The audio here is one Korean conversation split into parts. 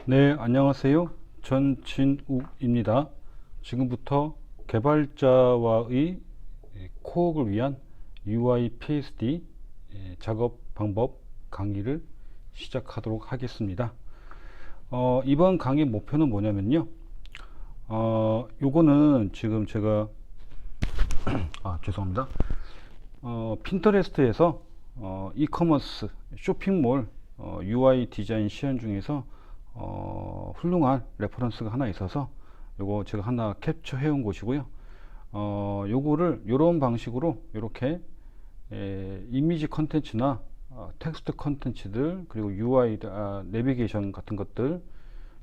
네, 안녕하세요. 전진욱입니다. 지금부터 개발자와의 코어를 위한 UI PSD 작업 방법 강의를 시작하도록 하겠습니다. 이번 강의 목표는 뭐냐면요. 요거는 지금 제가 죄송합니다. 핀터레스트에서 이커머스 쇼핑몰 UI 디자인 시연 중에서 훌륭한 레퍼런스가 하나 있어서 요거 제가 하나 캡처 해온 곳이고요. 요거를 요런 방식으로 이렇게 이미지 컨텐츠나 텍스트 컨텐츠들 그리고 UI 내비게이션 같은 것들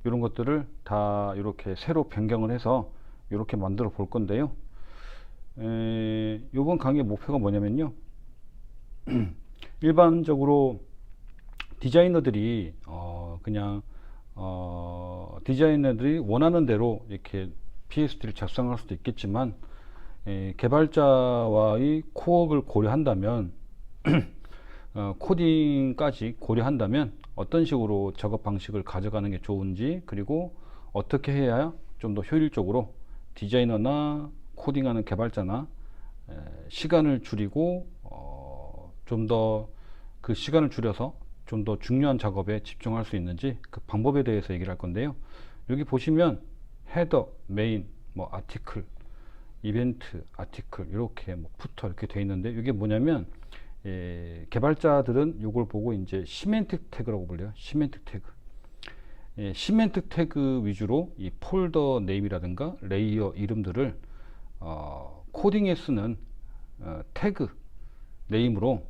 이런 것들을 다 이렇게 새로 변경을 해서 이렇게 만들어 볼 건데요. 요번 강의 목표가 뭐냐면요. 일반적으로 디자이너들이 그냥 디자이너들이 원하는 대로 이렇게 PSD를 작성할 수도 있겠지만 개발자와의 코어를 고려한다면 코딩까지 고려한다면 어떤 식으로 작업 방식을 가져가는 게 좋은지, 그리고 어떻게 해야 좀 더 효율적으로 디자이너나 코딩하는 개발자나 시간을 줄이고 좀 더 그 시간을 줄여서 좀 더 중요한 작업에 집중할 수 있는지 그 방법에 대해서 얘기를 할 건데요. 여기 보시면 헤더, 메인, 뭐 아티클, 이벤트, 아티클 이렇게 뭐 푸터 이렇게 돼 있는데, 이게 뭐냐면 개발자들은 이걸 보고 이제 시멘틱 태그라고 불려요. 시멘틱 태그. 시멘틱 태그 위주로 이 폴더 네임이라든가 레이어 이름들을 코딩에 쓰는 태그 네임으로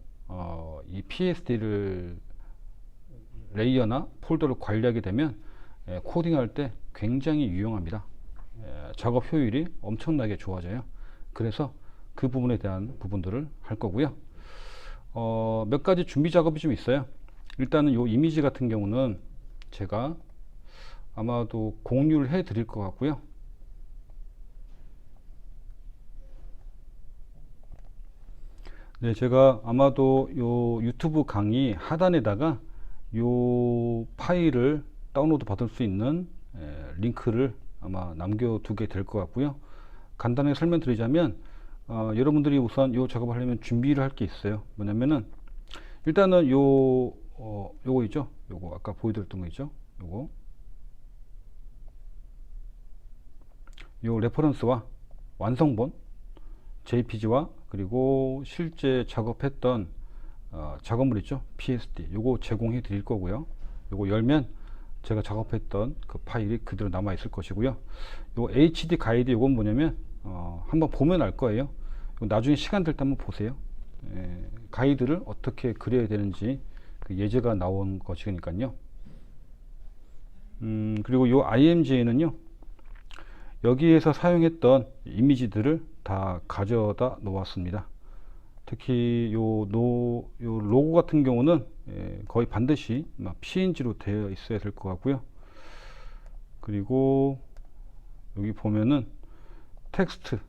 이 PSD를 레이어나 폴더를 관리하게 되면 코딩할 때 굉장히 유용합니다. 작업 효율이 엄청나게 좋아져요. 그래서 그 부분에 대한 부분들을 할 거고요. 몇 가지 준비 작업이 좀 있어요. 일단은 이 이미지 같은 경우는 제가 아마도 공유를 해 드릴 것 같고요. 네, 제가 아마도 요 유튜브 강의 하단에다가 요 파일을 다운로드 받을 수 있는 링크를 아마 남겨두게 될 것 같고요. 간단하게 설명드리자면 여러분들이 우선 요 작업을 하려면 준비를 할 게 있어요. 뭐냐면은 일단은 요거 있죠. 요거 아까 보여드렸던 거 있죠. 요 레퍼런스와 완성본 JPG와 그리고 실제 작업했던 작업물 있죠. PSD 요거 제공해 드릴 거고요. 요거 열면 제가 작업했던 그 파일이 그대로 남아 있을 것이고요. 요 HD 가이드 요건 뭐냐면 한번 보면 알 거예요. 나중에 시간 될 때 한번 보세요. 가이드를 어떻게 그려야 되는지 그 예제가 나온 것이니까요. 그리고 요 IMG에는요, 여기에서 사용했던 이미지들을 다 가져다 놓았습니다. 특히 요 로고 같은 경우는 거의 반드시 PNG로 되어 있어야 될 것 같고요. 그리고 여기 보면은 텍스트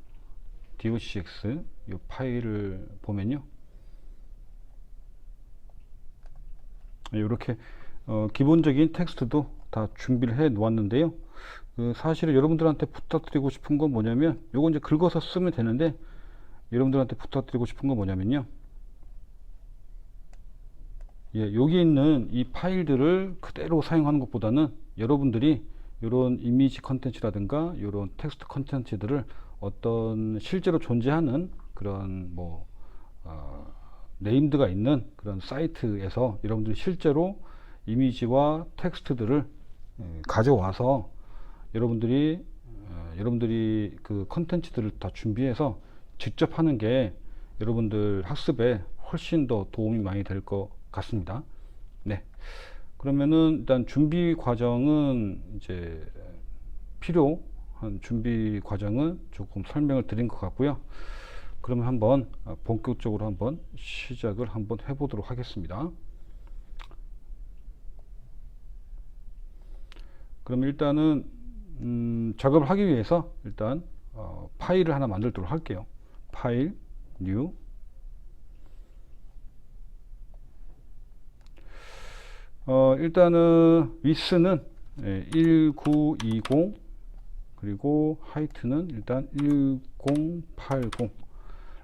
docx 이 파일을 보면요, 이렇게 기본적인 텍스트도 다 준비를 해 놓았는데요. 사실은 여러분들한테 부탁드리고 싶은 건 뭐냐면, 요거 이제 긁어서 쓰면 되는데, 여러분들한테 부탁드리고 싶은 건 뭐냐면요, 여기 있는 이 파일들을 그대로 사용하는 것보다는 여러분들이 이런 이미지 컨텐츠라든가 이런 텍스트 컨텐츠들을 어떤 실제로 존재하는 그런 뭐 네임드가 있는 그런 사이트에서 여러분들이 실제로 이미지와 텍스트들을 가져와서 여러분들이 그 컨텐츠들을 다 준비해서 직접 하는 게 여러분들 학습에 훨씬 더 도움이 많이 될 것 같습니다. 네. 그러면은 일단 준비 과정은 이제 필요한 준비 과정은 조금 설명을 드린 것 같고요. 그러면 한번 본격적으로 한번 시작을 한번 해보도록 하겠습니다. 그럼 일단은 작업을 하기 위해서 일단 파일을 하나 만들도록 할게요. 파일, 뉴. 일단은 위스는 1920 그리고 하이트는 일단 1080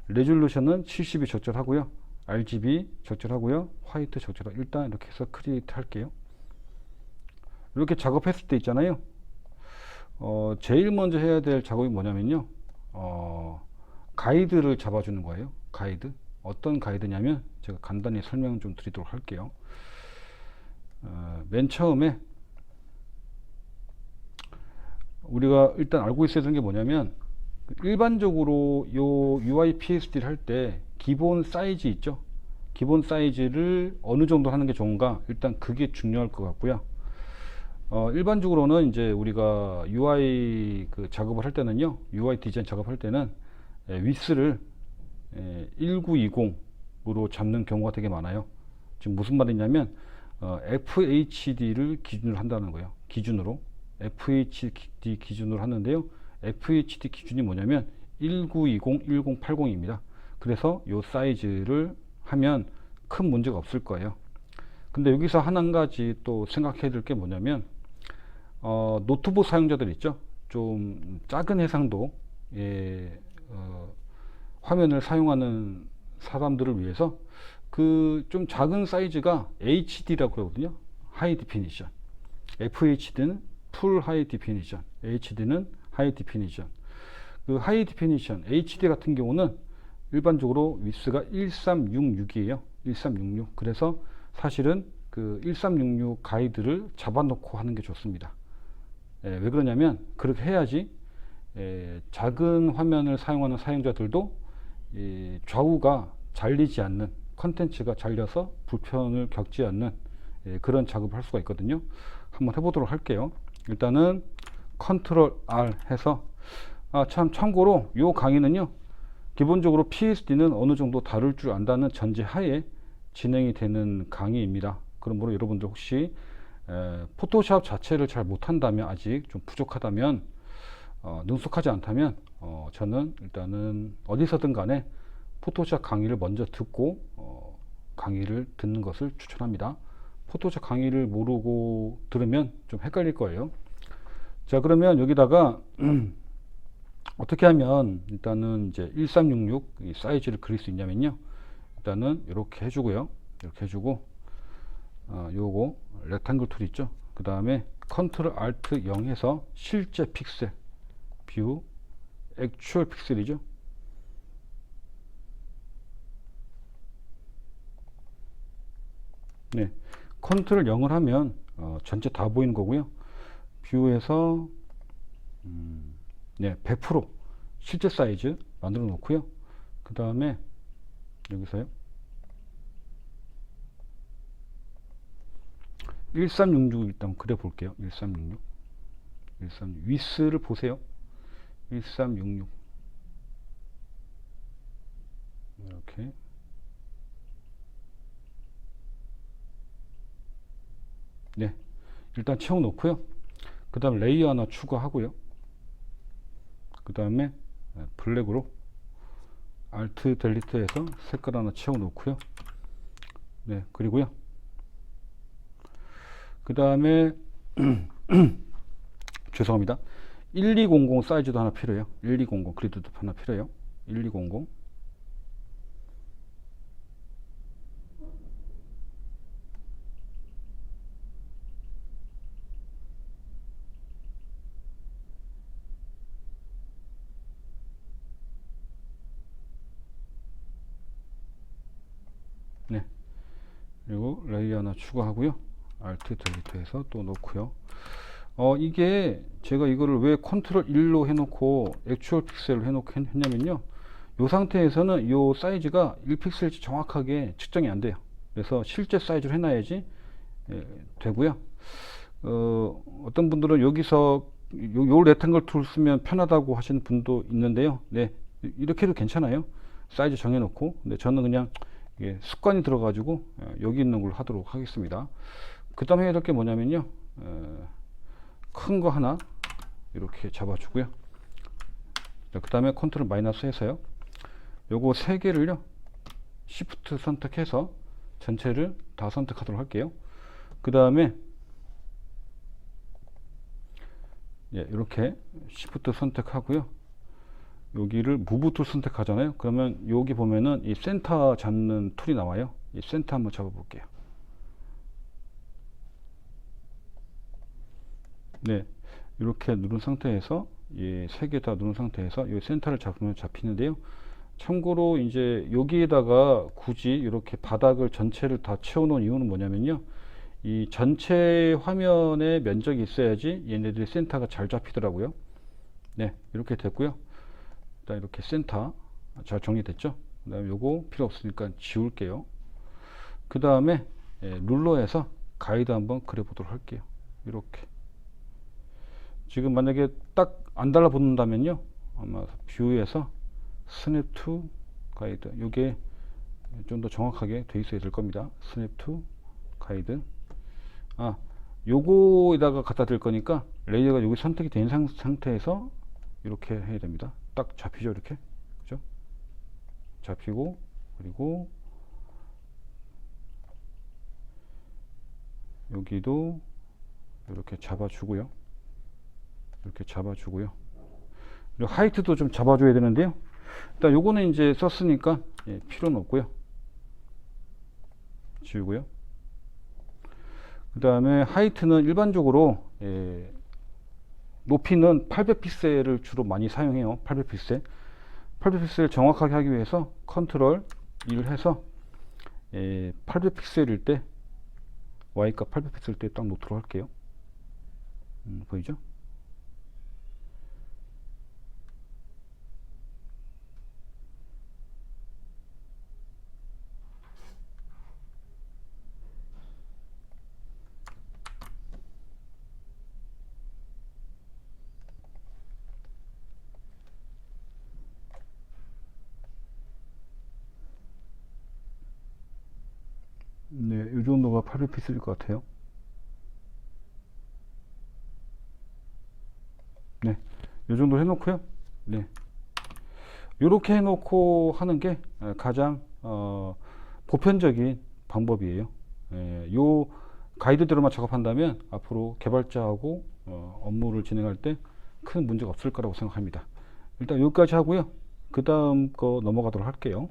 레졸루션은 70이 적절하고요. RGB 적절하고요. 화이트 적절하고 일단 이렇게 해서 크리에이트 할게요. 이렇게 작업했을 때 있잖아요. 제일 먼저 해야 될 작업이 뭐냐면요. 가이드를 잡아주는 거예요. 가이드. 어떤 가이드냐면 제가 간단히 설명 좀 드리도록 할게요. 맨 처음에 우리가 일단 알고 있어야 되는 게 뭐냐면 일반적으로 요 UI PSD를 할 때 기본 사이즈 있죠. 기본 사이즈를 어느 정도 하는 게 좋은가, 일단 그게 중요할 것 같고요. 일반적으로는 이제 우리가 UI 그 작업을 할 때는요, UI 디자인 작업할 때는 위스를 1920으로 잡는 경우가 되게 많아요. 지금 무슨 말이냐면 FHD를 기준으로 한다는 거예요. 기준으로 FHD 기준으로 하는데요. FHD 기준이 뭐냐면 1920, 1080입니다. 그래서 이 사이즈를 하면 큰 문제가 없을 거예요. 근데 여기서 한 가지 또 생각해야 될 게 뭐냐면 노트북 사용자들 있죠. 좀 작은 해상도 화면을 사용하는 사람들을 위해서 그 좀 작은 사이즈가 HD라고 그러거든요. 하이 디피니션. FHD는 풀 하이 디피니션, HD는 하이 디피니션. 그 하이 디피니션 HD 같은 경우는 일반적으로 위스가 1366이에요. 1366. 그래서 사실은 그 1366 가이드를 잡아놓고 하는 게 좋습니다. 왜 그러냐면 그렇게 해야지 작은 화면을 사용하는 사용자들도 좌우가 잘리지 않는, 컨텐츠가 잘려서 불편을 겪지 않는 그런 작업을 할 수가 있거든요. 한번 해보도록 할게요. 일단은 컨트롤 R 해서 참 참고로 이 강의는요, 기본적으로 PSD는 어느 정도 다룰 줄 안다는 전제 하에 진행이 되는 강의입니다. 그러므로 여러분들 혹시 포토샵 자체를 잘 못한다면, 아직 좀 부족하다면, 능숙하지 않다면 저는 일단은 어디서든 간에 포토샵 강의를 먼저 듣고 강의를 듣는 것을 추천합니다. 포토샵 강의를 모르고 들으면 좀 헷갈릴 거예요. 자, 그러면 여기다가 어떻게 하면 일단은 이제 1366 이 사이즈를 그릴 수 있냐면요, 일단은 이렇게 해주고요, 이렇게 해주고 요거 렉탱글 툴 있죠. 그 다음에 컨트롤 알트 0 해서 실제 픽셀 뷰 액추얼 픽셀이죠. 네, 컨트롤 0을 하면 전체 다 보이는 거고요. 뷰에서 네, 100% 실제 사이즈 만들어 놓고요. 그 다음에 여기서요 1366 일단 그려 볼게요. 1366 위스를 보세요. 1366 이렇게 네, 일단 채워 놓고요. 그 다음 레이어 하나 추가하고요. 그 다음에 블랙으로 알트 델리트 해서 색깔 하나 채워 놓고요. 네, 그리고요, 그 다음에 죄송합니다, 1200 사이즈도 하나 필요해요. 1200 그리드도 하나 필요해요. 1200 네, 그리고 레이어 하나 추가하고요. 알트 델리트 해서 또 넣고요. 이게 제가 이거를 왜 컨트롤 1로 해놓고 액추얼 픽셀로 해놓고 했냐면요, 이 상태에서는 이 사이즈가 1픽셀치 정확하게 측정이 안 돼요. 그래서 실제 사이즈로 해놔야지 되고요. 어떤 분들은 여기서 요 레탱글 툴 쓰면 편하다고 하시는 분도 있는데요. 네, 이렇게 해도 괜찮아요. 사이즈 정해놓고. 근데 저는 그냥 습관이 들어가지고 여기 있는 걸 하도록 하겠습니다. 그 다음에 해야 될 게 뭐냐면요, 큰 거 하나 이렇게 잡아주고요. 그 다음에 컨트롤 마이너스 해서요, 요거 세 개를요 시프트 선택해서 전체를 다 선택하도록 할게요. 그 다음에 예, 이렇게 Shift 선택하고요. 여기를 Move 툴 선택하잖아요. 그러면 여기 보면은 이 센터 잡는 툴이 나와요. 이 센터 한번 잡아 볼게요. 네, 이렇게 누른 상태에서 이 세 개 다 누른 상태에서 이 센터를 잡으면 잡히는데요. 참고로 이제 여기에다가 굳이 이렇게 바닥을 전체를 다 채워 놓은 이유는 뭐냐면요. 이 전체 화면에 면적이 있어야지 얘네들이 센터가 잘 잡히더라고요. 네, 이렇게 됐고요. 일단 이렇게 센터 잘 정리됐죠. 그 다음에 요거 필요 없으니까 지울게요. 그 다음에 룰러에서 가이드 한번 그려 보도록 할게요. 이렇게 지금 만약에 딱 안 달라붙는다면요, 아마 뷰에서 스냅 투 가이드, 요게 좀 더 정확하게 돼 있어야 될 겁니다. 스냅 투 가이드. 요거에다가 갖다 댈 거니까 레이어가 여기 선택이 된 상태에서 이렇게 해야 됩니다. 딱 잡히죠, 이렇게. 그죠? 잡히고, 그리고 여기도 이렇게 잡아주고요. 이렇게 잡아주고요. 그리고 하이트도 좀 잡아줘야 되는데요. 일단 요거는 이제 썼으니까 필요는 없고요. 지우고요. 그 다음에 하이트는 일반적으로 높이는 800픽셀을 주로 많이 사용해요. 800픽셀. 800픽셀 정확하게 하기 위해서 컨트롤 1 해서 800픽셀일 때 Y값 800픽셀 때 딱 놓도록 할게요. 보이죠? 네, 이 정도가 800픽셀일 것 같아요. 네, 이 정도 해놓고요. 네, 이렇게 해놓고 하는 게 가장 보편적인 방법이에요. 요 가이드대로만 작업한다면 앞으로 개발자하고 업무를 진행할 때 큰 문제가 없을 거라고 생각합니다. 일단 여기까지 하고요. 그 다음 거 넘어가도록 할게요.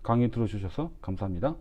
강의 들어주셔서 감사합니다.